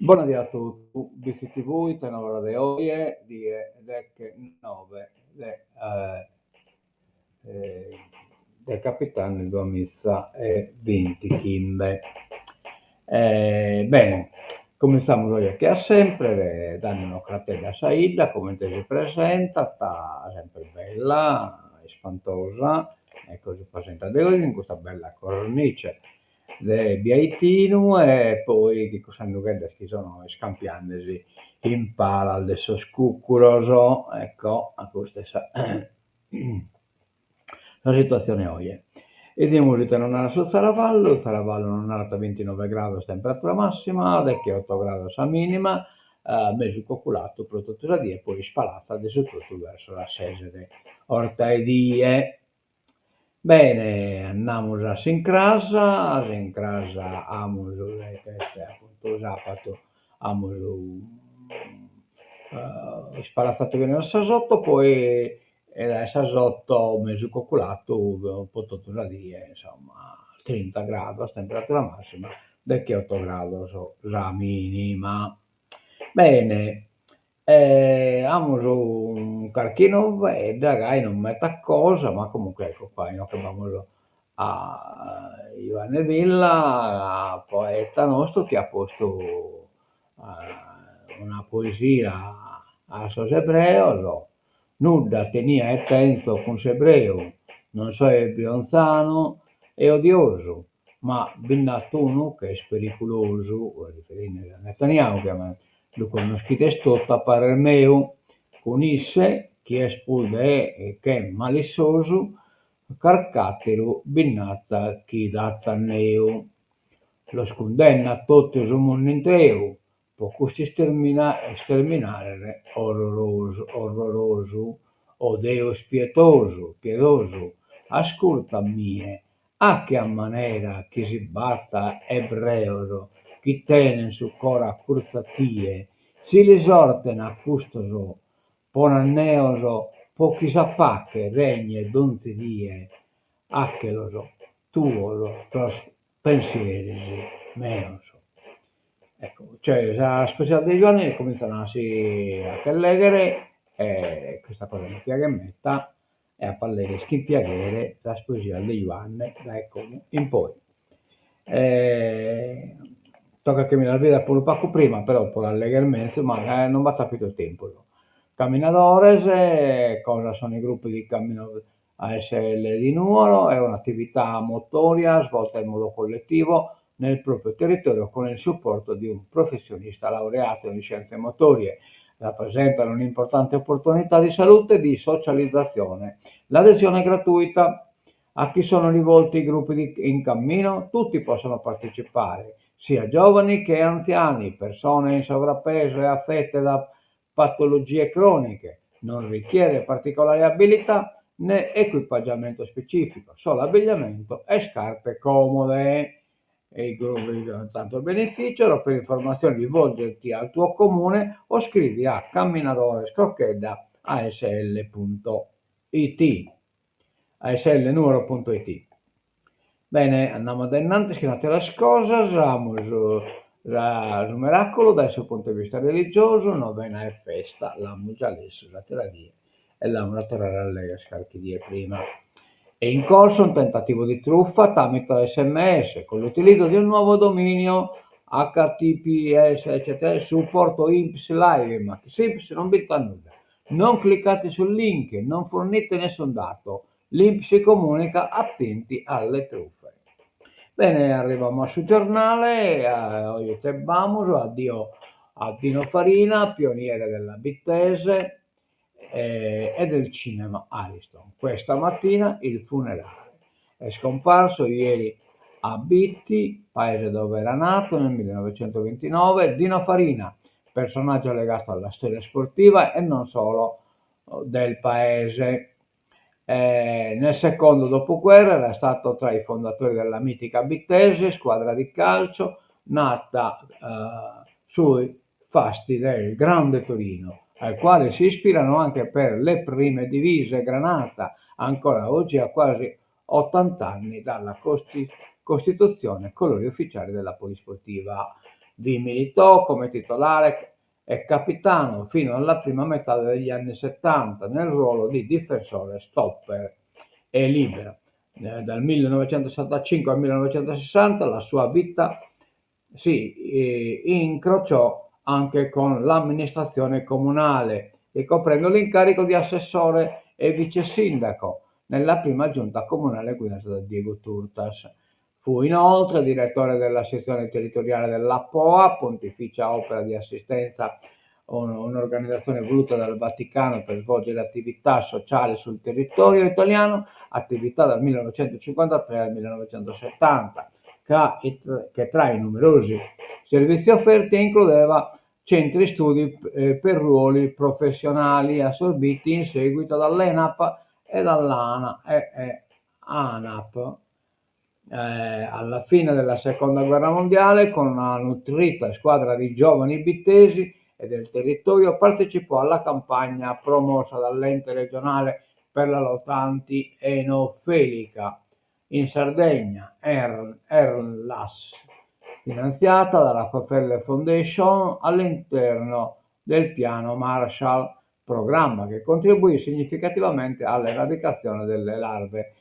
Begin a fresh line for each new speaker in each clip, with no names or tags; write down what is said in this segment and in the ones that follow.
Buonasera a tutti, BCTV, tenore de oie, dec 9, del capitano di missa e 20 Kimbe. Bene, cominciamo noi che sempre, danno una cratera a Saida, come te si presenta, sta sempre bella, è spantosa, e così presenta di oggi in questa bella cornice de Biaitinu e poi che cosa hanno che sono scampiandesi in pala adesso scuccuroso, ecco, a questa la situazione oggi. E di Murita non era sul Saravallo non era a 29 gradi temperatura massima, vecchia 8 gradi a minima, mezzo coccolato, prodotto da die, poi spalata adesso tutto verso la sede orta e die. Bene, andiamo a Sincrasa amo appunto sabato, amo sparazzato bene il sasotto, poi il sasotto mezzo coccolato, un po' tutto da dire, insomma, 30 gradi, temperatura massima, perché 8 gradi, la minima. Bene, amo un carchino dai, non metta cosa, ma comunque ecco qua, no, che vamos a Ivane Villa, poeta nostro, che ha posto una poesia a sos ebreos, nuda tenia e tenso con s'ebreo, non so è bionzano e odioso, ma Binnatunu che è pericoloso, riferendo a Netanyahu, che lo conoscite tutto a parer meu, con isse, chi è spude e che è malissoso, carcattero binnata chi datta neu. Lo scondenna tutto il mondo intero, può così sterminare orroroso, o Deo spietoso, piedoso, ascolta mie, a che manera che si batta ebreoso, chi tene su cora curzatie, si risorten a custoso, ponaneoso, pochi sapacche, regne, donzi die, accheloso, tuoso, tros pensieri, meoso. Ecco, cioè la specialità dei giorni cominciano a collegare e questa cosa mi piace metta e a parlare schimpiaghere la sposia di Ioanne da ecco in poi. Eh, tocca che mi la veda pure un poco prima, però per alleggermente, ma non va capito il tempo. Camminadores, cosa sono i gruppi di cammino ASL di Nuoro? È un'attività motoria svolta in modo collettivo nel proprio territorio con il supporto di un professionista laureato in scienze motorie. Rappresentano un'importante opportunità di salute e di socializzazione. L'adesione è gratuita. A chi sono rivolti i gruppi in cammino? Tutti possono partecipare, sia giovani che anziani, persone in sovrappeso e affette da patologie croniche. Non richiede particolari abilità né equipaggiamento specifico, solo abbigliamento e scarpe comode. E i gruppi danno tanto beneficio, per informazioni rivolgerti al tuo comune o scrivi a camminadorescrocchedda.asl.it aslnumero.it. Bene, andiamo adelante, scrivete le cose, vamos il miracolo dal suo punto di vista religioso, novena è festa, l'hanno già messo, la terapia e l'hanno tornare alle scariche di prima. È in corso un tentativo di truffa tramite SMS con l'utilizzo di un nuovo dominio HTTPS, eccetera, supporto IMPS Live, ma che IMPS non vi nulla. Non cliccate sul link, non fornite nessun dato. L'INPS si comunica, attenti alle truffe. Bene, arriviamo sul giornale, oggi vamos, addio a Dino Farina, pioniere della Bittese e del cinema Ariston. Questa mattina il funerale. È scomparso ieri a Bitti, paese dove era nato nel 1929, Dino Farina, personaggio legato alla storia sportiva e non solo del paese. Nel secondo dopoguerra era stato tra i fondatori della mitica Bittese, squadra di calcio nata sui fasti del Grande Torino, al quale si ispirano anche per le prime divise granata, ancora oggi a quasi 80 anni dalla Costituzione, colori ufficiali della polisportiva. Vi militò come titolare e capitano fino alla prima metà degli anni 70 nel ruolo di difensore stopper e libero. Dal 1965 al 1960 la sua vita si incrociò anche con l'amministrazione comunale, ricoprendo l'incarico di assessore e vice sindaco nella prima giunta comunale guidata da Diego Turtas. Fu inoltre direttore della sezione territoriale dell'APOA, Pontificia Opera di Assistenza, un'organizzazione voluta dal Vaticano per svolgere attività sociali sul territorio italiano, attività dal 1953 al 1970, che tra i numerosi servizi offerti includeva centri studi per ruoli professionali assorbiti in seguito dall'ENAP e dall'ANAP. Alla fine della seconda guerra mondiale, con una nutrita squadra di giovani bittesi e del territorio, partecipò alla campagna promossa dall'ente regionale per la lotta anti-enofelica in Sardegna, ERNLAS, finanziata dalla Rockefeller Foundation all'interno del piano Marshall, programma che contribuì significativamente all'eradicazione delle larve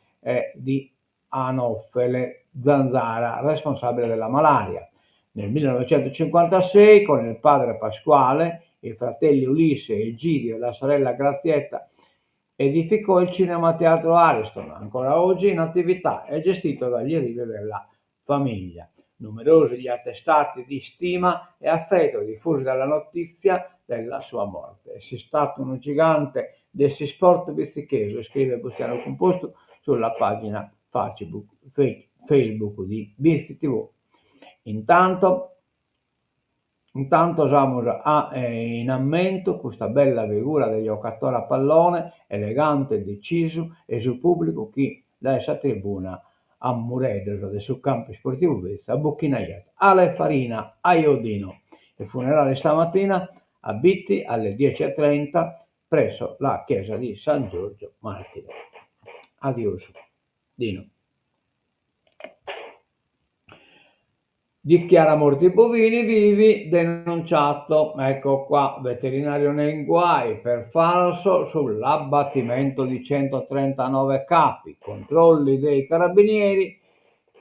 di Anofele zanzara, responsabile della malaria. Nel 1956, con il padre Pasquale, i fratelli Ulisse, Egidio e la sorella Grazietta, edificò il Cinema Teatro Ariston, ancora oggi in attività e gestito dagli eredi della famiglia. Numerosi gli attestati di stima e affetto diffusi dalla notizia della sua morte. È stato un gigante del sport bizzichese, scrive Bustiano Composto sulla pagina Facebook di Bizzi TV. Intanto Samus ha in ammento questa bella figura del giocatore a pallone, elegante, deciso e sul pubblico che da essa tribuna a Muredo sul campo sportivo a Buchinaiet, alle Farina, a Iodino. Il funerale stamattina a Bitti alle 10:30 presso la chiesa di San Giorgio Martire. Adios, Dino. Dichiara morti bovini vivi, denunciato, ecco qua, veterinario nei guai per falso sull'abbattimento di 139 capi, controlli dei carabinieri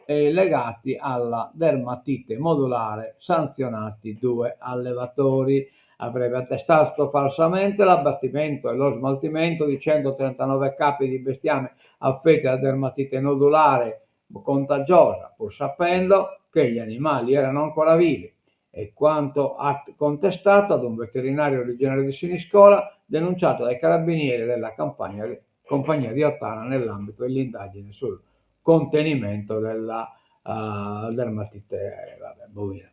legati alla dermatite modulare, sanzionati 2 allevatori. Avrebbe attestato falsamente l'abbattimento e lo smaltimento di 139 capi di bestiame affetti da dermatite nodulare contagiosa, pur sapendo che gli animali erano ancora vivi, e quanto ha contestato ad un veterinario originario di Siniscola, denunciato dai carabinieri della compagnia di Ottana nell'ambito dell'indagine sul contenimento della dermatite bovina,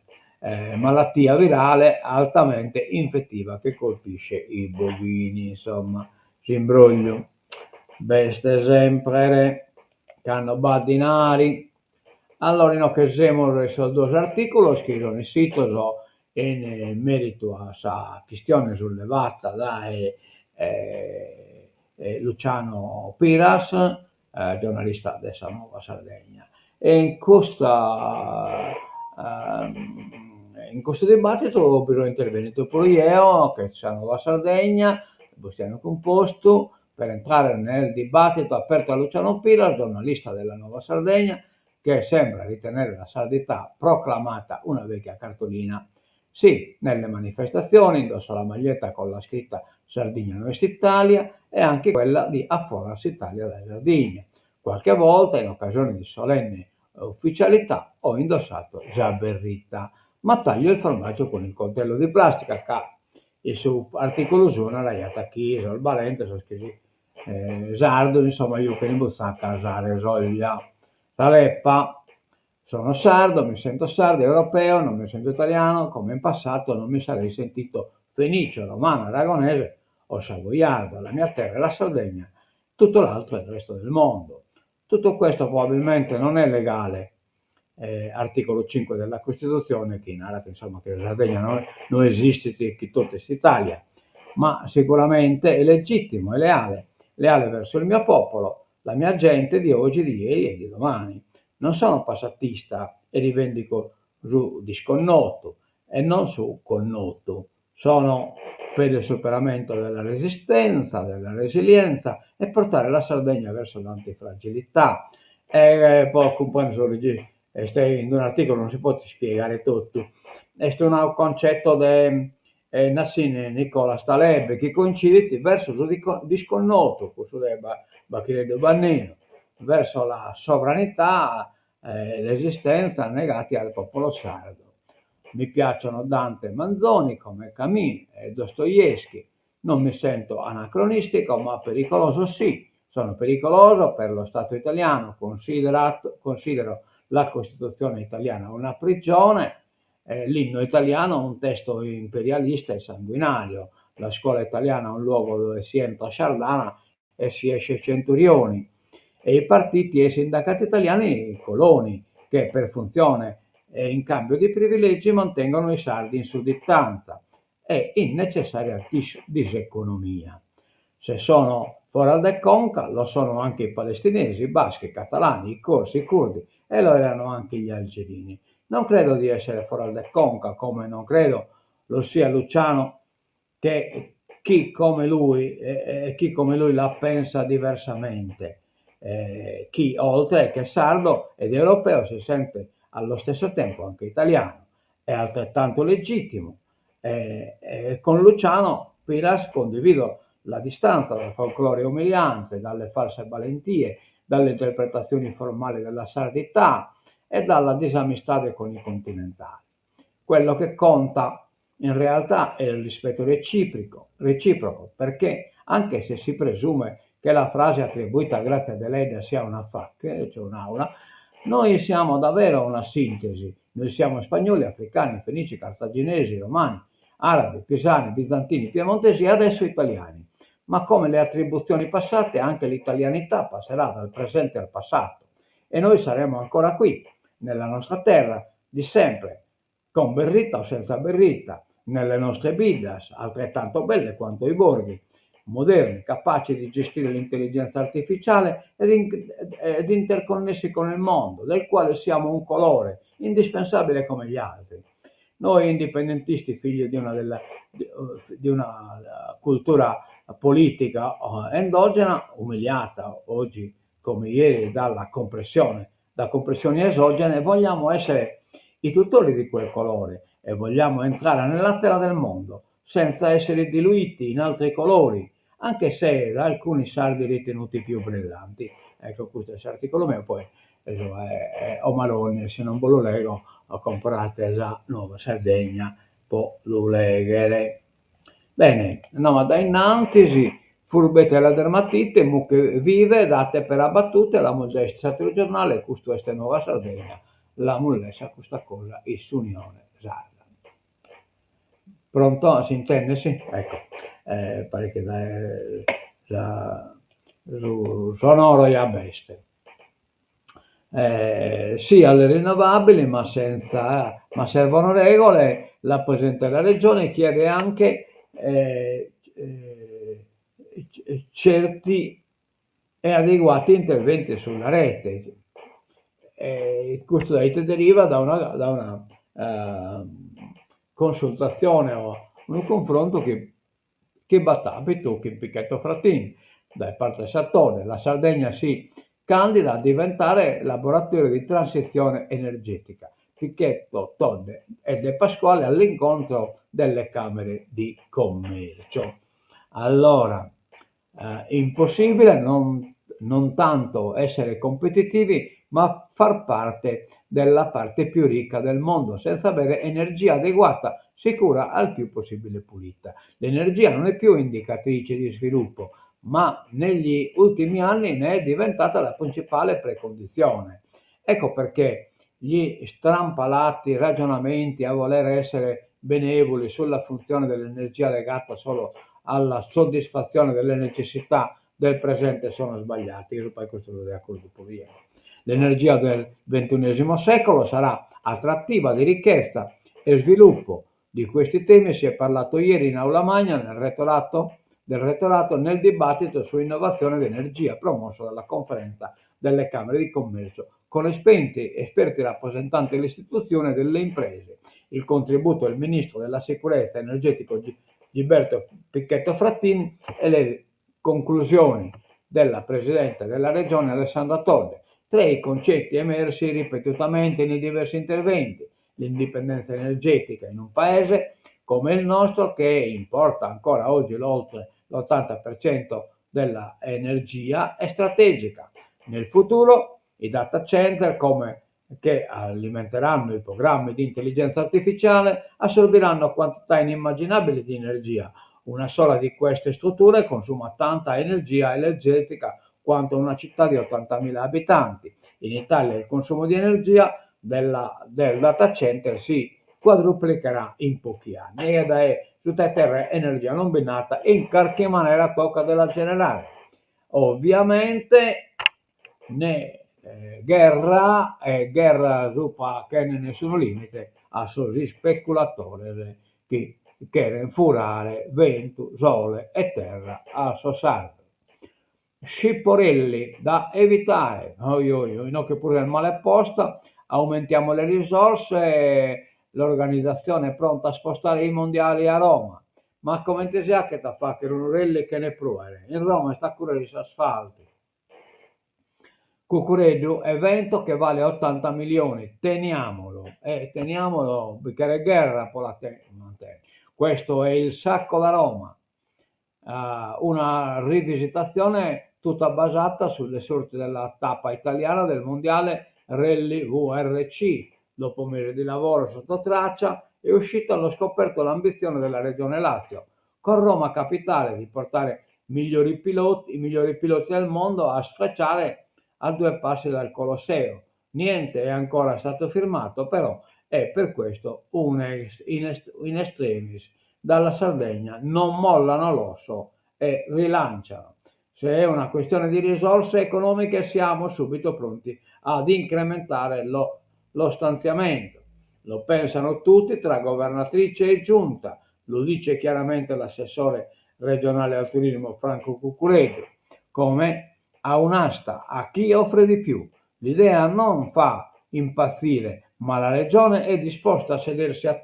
malattia virale altamente infettiva che colpisce i bovini. Insomma, si imbroglio. Beste sempre che hanno badinari. Allora, in occasione di dos articoli scrivo nel sito in merito a questa questione sollevata da Luciano Piras, giornalista della Nuova Sardegna. E in questo dibattito ho intervenuto pure io, che c'è la Nuova Sardegna, Bustiano Composto, per entrare nel dibattito aperto a Luciano Piras, giornalista della Nuova Sardegna, che sembra ritenere la sardità proclamata una vecchia cartolina. Sì, nelle manifestazioni indossa la maglietta con la scritta Sardegna Nuova Italia e anche quella di A Forza Italia della Sardegna. Qualche volta, in occasione di solenni ufficialità, ho indossato Giaberrita, ma taglio il formaggio con il coltello di plastica che il suo articolo suona raiata chiesa, il balente, so che sardo, insomma, io che in buzzata a usare soglia. Taleppa, sono sardo, mi sento sardo, europeo, non mi sento italiano, come in passato non mi sarei sentito fenicio, romano, aragonese o savoiardo. La mia terra è la Sardegna, tutto l'altro è il resto del mondo. Tutto questo probabilmente non è legale, articolo 5 della Costituzione, che narra insomma, che la Sardegna non esiste che tutta Italia, ma sicuramente è legittimo e leale verso il mio popolo, la mia gente di oggi, di ieri e di domani. Non sono passatista e rivendico di sconnoto, e non su col noto. Sono per il superamento della resistenza, della resilienza e portare la Sardegna verso l'antifragilità. E poi compreso in un articolo non si può spiegare tutto. È un concetto di Nassim Nicolas Taleb che coincide verso il disconnoto, questo è Bacchiere Bannino, verso la sovranità e l'esistenza negati al popolo sardo. Mi piacciono Dante e Manzoni come Camus e Dostoevsky. Non mi sento anacronistico, ma pericoloso sì. Sono pericoloso per lo Stato italiano, considero la Costituzione italiana una prigione, l'inno italiano un testo imperialista e sanguinario, la scuola italiana è un luogo dove si entra sciardana e si esce centurioni, e i partiti e i sindacati italiani coloni, che per funzione e in cambio di privilegi mantengono i sardi in sudditanza e in necessaria diseconomia. Se sono fuori da conca, lo sono anche i palestinesi, i baschi, i catalani, i corsi, i curdi e lo erano anche gli algerini. Non credo di essere fuori da conca, come non credo lo sia Luciano, che chi come lui la pensa diversamente. Chi oltre che sardo ed europeo si sente allo stesso tempo anche italiano, è altrettanto legittimo. Con Luciano Piras condivido la distanza dal folklore umiliante, dalle false valentie, dalle interpretazioni formali della sardità e dalla disamistà con i continentali. Quello che conta in realtà è il rispetto reciproco, perché anche se si presume che la frase attribuita a Grazia Deledda sia una FAQ, cioè un'aula, noi siamo davvero una sintesi. Noi siamo spagnoli, africani, fenici, cartaginesi, romani, arabi, pisani, bizantini, piemontesi e adesso italiani. Ma come le attribuzioni passate, anche l'italianità passerà dal presente al passato e noi saremo ancora qui, nella nostra terra di sempre, con berrita o senza berrita, nelle nostre villas, altrettanto belle quanto i borghi, moderni, capaci di gestire l'intelligenza artificiale ed interconnessi con il mondo, del quale siamo un colore, indispensabile come gli altri. Noi indipendentisti, figli di una cultura politica endogena, umiliata oggi come ieri da compressioni esogene, vogliamo essere i tutori di quel colore e vogliamo entrare nella terra del mondo senza essere diluiti in altri colori, anche se da alcuni sardi ritenuti più brillanti. Ecco, questo è l'articolo mio, poi è Omaroni, se non ve lo leggo, comprate la Nuova Sardegna, poi lo leghere. Bene, andiamo da innanzi, furbete la dermatite, mucche vive, date per abbattute, la modestia telegiornale, questo è Nuova Sardegna, la mullessa questa cosa, il Sunione Sarda. Pronto? Si intende? Sì? Ecco, pare che sonoro e a beste. Sì alle rinnovabili, ma servono regole. La Presidente della Regione chiede anche certi e adeguati interventi sulla rete. Questo deriva da una consultazione o un confronto che battapito, che Picchetto Frattini, da parte Sattone, la Sardegna si candida a diventare laboratorio di transizione energetica. Picchetto, Todde e De Pasquale all'incontro delle camere di commercio. Allora, impossibile non tanto essere competitivi, ma far parte della parte più ricca del mondo, senza avere energia adeguata, sicura, al più possibile pulita. L'energia non è più indicatrice di sviluppo, ma negli ultimi anni ne è diventata la principale precondizione. Ecco perché gli strampalati ragionamenti a voler essere benevoli sulla funzione dell'energia legata solo alla soddisfazione delle necessità del presente sono sbagliati. Io poi questo lo racconto poi io. L'energia del XXI secolo sarà attrattiva di ricchezza e sviluppo. Di questi temi si è parlato ieri in Aula Magna del rettorato nel dibattito su innovazione d'energia promosso dalla conferenza delle Camere di Commercio con esperti rappresentanti dell'istituzione e delle imprese. il contributo del ministro della sicurezza energetico Gilberto Picchetto Frattini e le conclusioni della presidente della regione Alessandra Todde. Tra i concetti emersi ripetutamente nei diversi interventi: l'indipendenza energetica in un paese come il nostro, che importa ancora oggi oltre l'80% della energia, è strategica. Nel futuro i data center, che alimenteranno i programmi di intelligenza artificiale, assorbiranno quantità inimmaginabili di energia. Una sola di queste strutture consuma tanta energia energetica quanto una città di 80.000 abitanti. In Italia il consumo di energia del data center si quadruplicherà in pochi anni ed è tutta terra energia non binata in qualche maniera tocca della generare. Ovviamente né guerra zupa che ne nessuno limite a soli speculatori che quieren furare vento, sole e terra a sossalto. Sciporelli da evitare, no, che pure il male apposta, aumentiamo le risorse, l'organizzazione è pronta a spostare i mondiali a Roma, ma come ti sia che da fa che Runurelli che ne pruere, in Roma sta curare gli asfalti. Cucureggio, evento che vale 80 milioni, teniamolo, perché è guerra per la questo è il sacco da Roma, una rivisitazione tutta basata sulle sorti della tappa italiana del mondiale Rally VRC. Dopo mesi di lavoro sotto traccia è uscita allo scoperto l'ambizione della Regione Lazio, con Roma capitale, di portare i migliori piloti del mondo a sfrecciare a 2 passi dal Colosseo. Niente è ancora stato firmato, però è per questo in extremis dalla Sardegna non mollano l'osso e rilanciano. Se è una questione di risorse economiche siamo subito pronti ad incrementare lo stanziamento. Lo pensano tutti tra governatrice e giunta, lo dice chiaramente l'assessore regionale al turismo Franco Cucureggio, come a un'asta a chi offre di più. L'idea non fa impazzire, ma la regione è disposta a sedersi al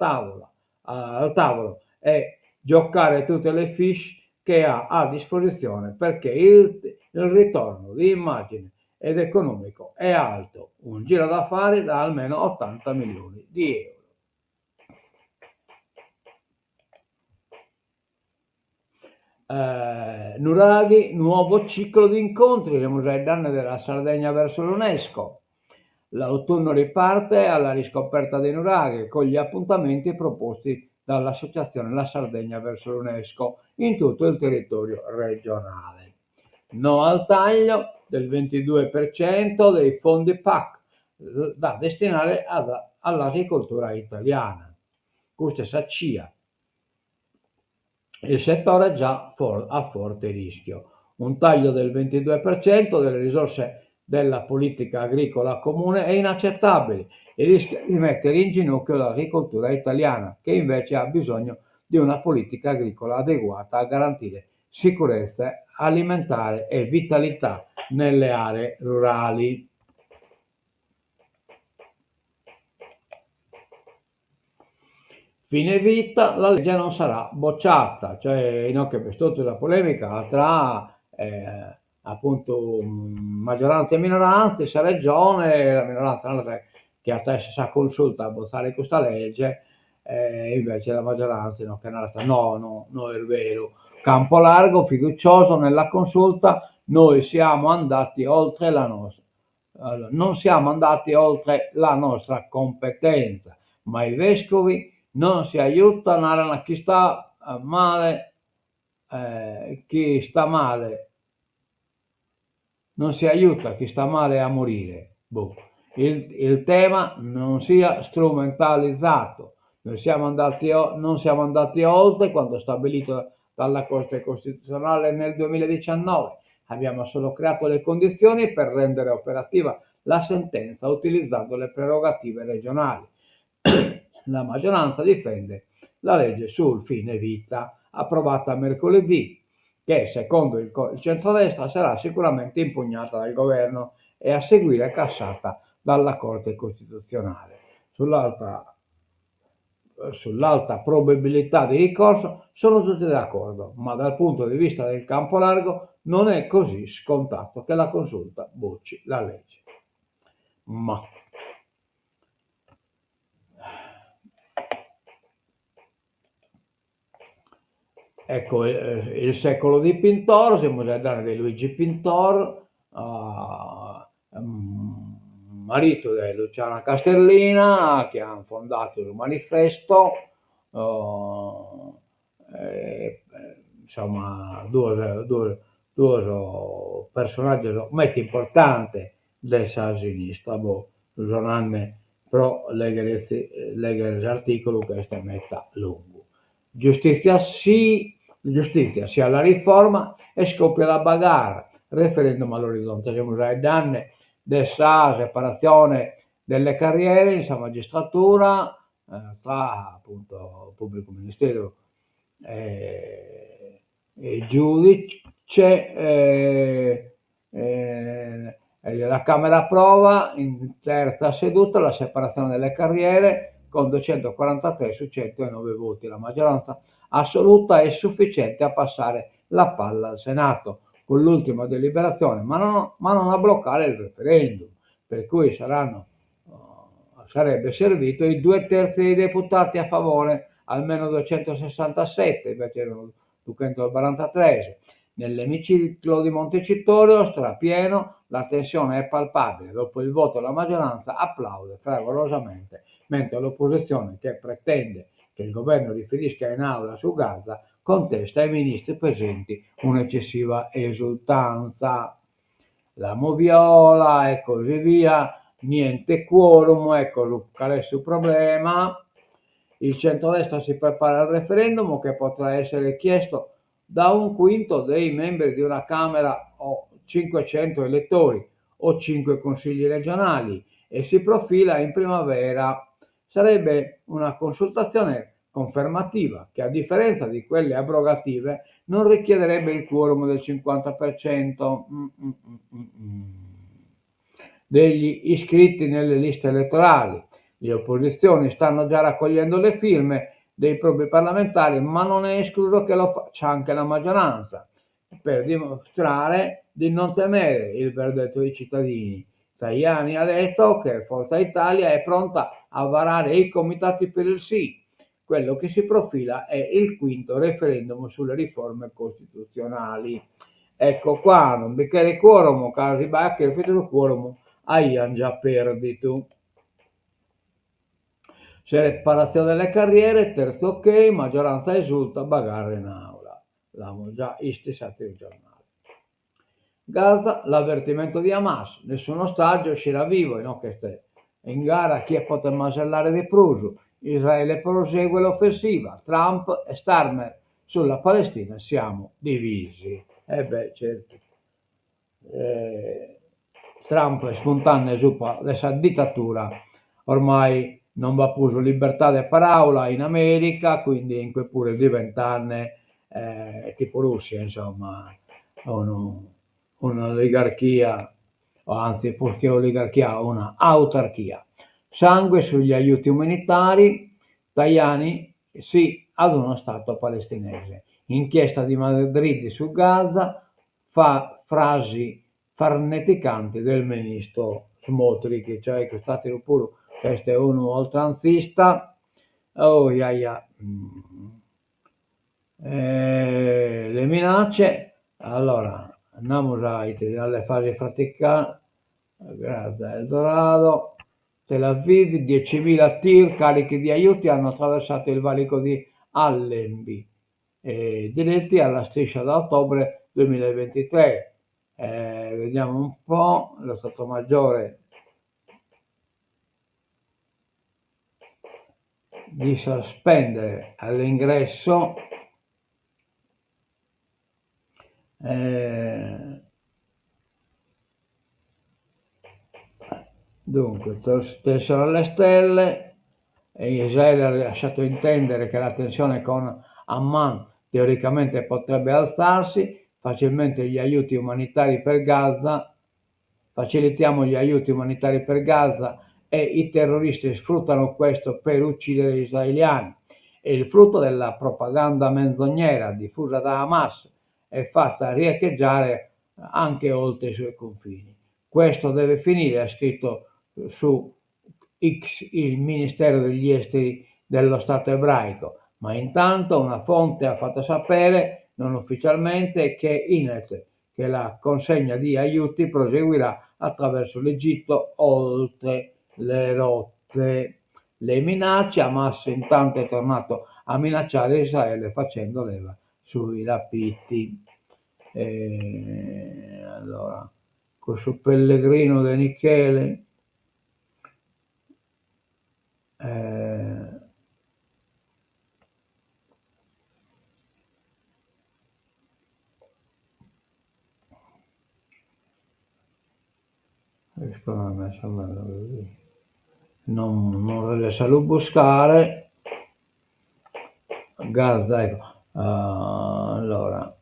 tavolo e giocare tutte le fiche che ha a disposizione, perché il ritorno di immagine ed economico è alto, un giro d'affari da almeno 80 milioni di euro. Nuraghi, nuovo ciclo di incontri, le musei danne della Sardegna verso l'UNESCO. L'autunno riparte alla riscoperta dei nuraghi con gli appuntamenti proposti dall'associazione La Sardegna verso l'UNESCO in tutto il territorio regionale. No al taglio del 22% dei fondi PAC da destinare all'agricoltura italiana. Questa saccia il settore è già a forte rischio. Un taglio del 22% delle risorse della politica agricola comune è inaccettabile e rischia di mettere in ginocchio l'agricoltura italiana, che invece ha bisogno di una politica agricola adeguata a garantire sicurezza alimentare e vitalità nelle aree rurali. Fine vita, la legge non sarà bocciata, cioè no, che per tutta la polemica tra appunto maggioranza e minoranza, se regione, la minoranza non è che adesso si consulta a bozzare questa legge, invece la maggioranza no, che non sta, no, è vero. Campo largo, fiducioso nella consulta, noi siamo andati oltre la nostra, non siamo andati oltre la nostra competenza, ma i vescovi non si aiutano a chi sta male, non si aiuta chi sta male a morire. Il tema non sia strumentalizzato. Non siamo andati oltre quanto stabilito dalla Corte Costituzionale nel 2019. Abbiamo solo creato le condizioni per rendere operativa la sentenza utilizzando le prerogative regionali. La maggioranza difende la legge sul fine vita, approvata mercoledì, che secondo il centrodestra sarà sicuramente impugnata dal governo e a seguire cassata dalla Corte Costituzionale. sull'alta probabilità di ricorso sono tutti d'accordo, ma dal punto di vista del campo largo non è così scontato che la Consulta bocci la legge. Ma ecco, il secolo di Pintor, siamo già all'anno di Luigi Pintor, marito di Luciana Castellina, che ha fondato il Manifesto, insomma, due personaggi molto importanti della sinistra, il giornale però leggere l'articolo che è metta lungo. Giustizia sì, giustizia sia la riforma e scoppia la bagarre. Referendum all'orizzonte, siamo già ai danni della separazione delle carriere in magistratura tra appunto pubblico ministero e giudice. La Camera approva in terza seduta la separazione delle carriere con 243 su 109 voti. La maggioranza assoluta è sufficiente a passare la palla al Senato con l'ultima deliberazione, ma non a bloccare il referendum, per cui sarebbe servito i 2/3 dei deputati a favore, almeno 267, invece erano 243. Nell'emiciclo di Montecitorio, strapieno, la tensione è palpabile. Dopo il voto la maggioranza applaude fragorosamente, mentre l'opposizione, che pretende che il governo riferisca in aula su Gaza, contesta ai ministri presenti un'eccessiva esultanza. La moviola e così via, niente quorum, ecco qual è il problema. Il centrodestra si prepara al referendum che potrà essere chiesto da un quinto dei membri di una Camera o 500 elettori o 5 consigli regionali e si profila in primavera. Sarebbe una consultazione confermativa che, a differenza di quelle abrogative, non richiederebbe il quorum del 50% degli iscritti nelle liste elettorali. Le opposizioni stanno già raccogliendo le firme dei propri parlamentari, ma non è escluso che lo faccia anche la maggioranza, per dimostrare di non temere il verdetto dei cittadini. Tajani ha detto che Forza Italia è pronta a varare i comitati per il sì. Quello che si profila è il quinto referendum sulle riforme costituzionali. Ecco qua, non bicchiere quorum, casi bacche, il futuro quorum, hai già perduto. Separazione delle carriere, terzo ok, maggioranza esulta, bagarre in aula. L'abbiamo già istessato il giornale. Gaza, l'avvertimento di Hamas, nessun ostaggio uscirà vivo, no? Che in gara chi potrà masellare di pruso. Israele prosegue l'offensiva, Trump e Starmer sulla Palestina siamo divisi. Certo. Trump è spontaneo su questa dittatura, ormai non va più su libertà di parola in America, quindi in cui pure diventane tipo Russia, insomma, un'oligarchia, o anzi, più che oligarchia, una autarchia. Sangue sugli aiuti umanitari, Tajani sì ad uno Stato palestinese. Inchiesta di Madrid su Gaza, fa frasi farneticanti del ministro Smotrich, cioè che state pure, questo è uno oltranzista, oh yeah, yeah. Le minacce, allora andiamo dalle fasi faticate, grazie Eldorado, Tel Aviv, 10.000 tir carichi di aiuti hanno attraversato il valico di Allenby, diretti alla striscia da ottobre 2023. Vediamo un po', lo Stato Maggiore di sospendere all'ingresso dunque tessero alle stelle e Israele ha lasciato intendere che la tensione con Amman teoricamente potrebbe alzarsi. Facilitiamo gli aiuti umanitari per Gaza e i terroristi sfruttano questo per uccidere gli israeliani. È il frutto della propaganda menzognera diffusa da Hamas e fatta riecheggiare anche oltre i suoi confini. Questo deve finire, ha scritto su X il Ministero degli Esteri dello Stato ebraico, ma intanto una fonte ha fatto sapere, non ufficialmente, che la consegna di aiuti proseguirà attraverso l'Egitto oltre le rotte. Le minacce, Hamas intanto è tornato a minacciare Israele facendo leva sui rapiti. Allora, questo Pellegrino De Michele, non riesce a buscare. Gaza, ecco. Allora,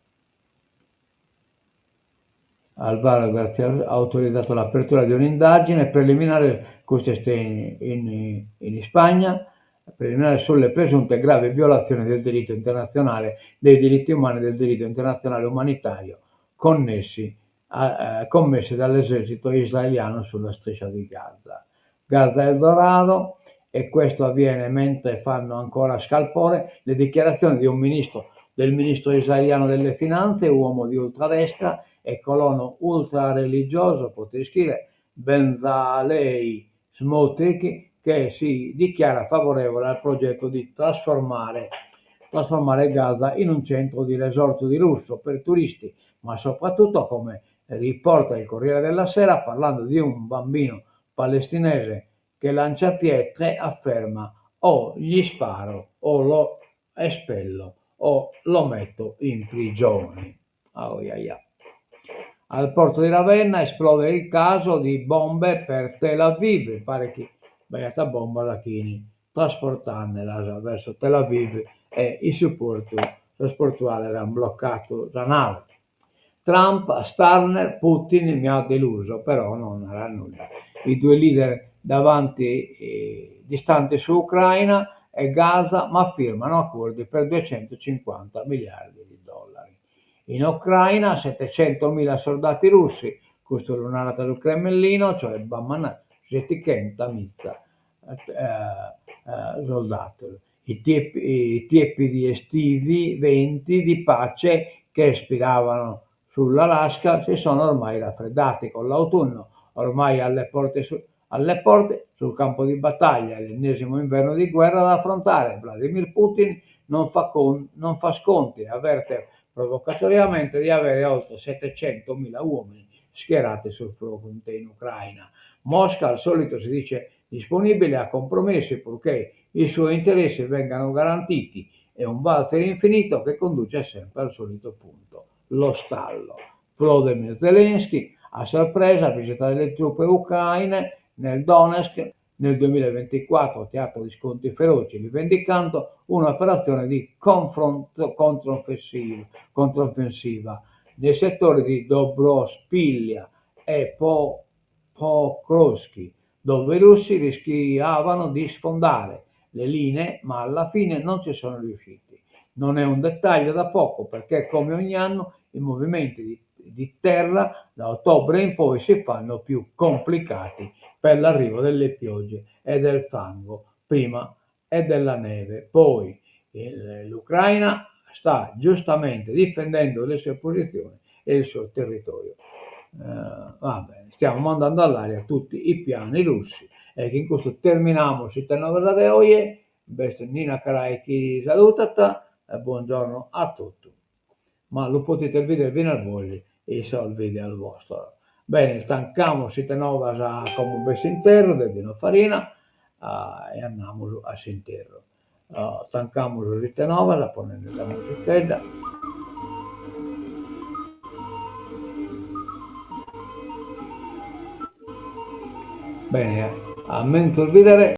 Alvaro Garcia ha autorizzato l'apertura di un'indagine preliminare, questa è in Spagna, preliminare sulle presunte gravi violazioni del diritto internazionale, dei diritti umani e del diritto internazionale umanitario commesse dall'esercito israeliano sulla striscia di Gaza. Gaza Eldorado, e questo avviene mentre fanno ancora scalpore le dichiarazioni del ministro israeliano delle finanze, uomo di ultradestra e colono ultrareligioso, potete scrivere, Benzalei Smotrich, che si dichiara favorevole al progetto di trasformare Gaza in un centro di resort di lusso per turisti, ma soprattutto, come riporta il Corriere della Sera, parlando di un bambino palestinese che lancia pietre, afferma: o gli sparo o lo espello o lo metto in prigione. Oh, yeah, yeah. Al porto di Ravenna esplode il caso di bombe per Tel Aviv, pare che sbagliata bomba da Chini, trasportarnela verso Tel Aviv e il supporto trasportuale era bloccato da nave. Trump, Starmer, Putin mi ha deluso, però non era nulla. I due leader distanti su Ucraina e Gaza, ma firmano accordi per 250 miliardi di dollari. In Ucraina 700.000 soldati russi, questo è l'un'alata del Cremlino, cioè Bamman, Zetikenta, Mizza, soldato. I tiepidi estivi venti di pace che spiravano sull'Alaska si sono ormai raffreddati con l'autunno, ormai alle porte sul campo di battaglia, l'ennesimo inverno di guerra da affrontare. Vladimir Putin non fa sconti e avverte provocatoriamente di avere oltre 700.000 uomini schierati sul fronte in Ucraina. Mosca al solito si dice disponibile a compromessi purché i suoi interessi vengano garantiti, è un valzer infinito che conduce sempre al solito punto, lo stallo. Volodymyr Zelensky a sorpresa a visitare le truppe ucraine nel Donetsk nel 2024, teatro di scontri feroci, rivendicando un'operazione di controffensiva nei settori di Dobrospillia e Pokrovsky, dove i russi rischiavano di sfondare le linee, ma alla fine non ci sono riusciti. Non è un dettaglio da poco, perché come ogni anno i movimenti di terra da ottobre in poi si fanno più complicati per l'arrivo delle piogge e del fango prima e della neve poi. L'Ucraina sta giustamente difendendo le sue posizioni e il suo territorio. Vabbè, stiamo mandando all'aria tutti i piani russi e che in questo terminiamo si teneva da oie. Nina Karaiki salutata e buongiorno a tutti. Ma lo potete vedere venerdì e so il video al vostro. Bene, stancamo siete novas come un bel intero del vino farina e andiamo a sentirlo. Stancamo siete novas a ponere la musichetta. Bene, a mentre vedere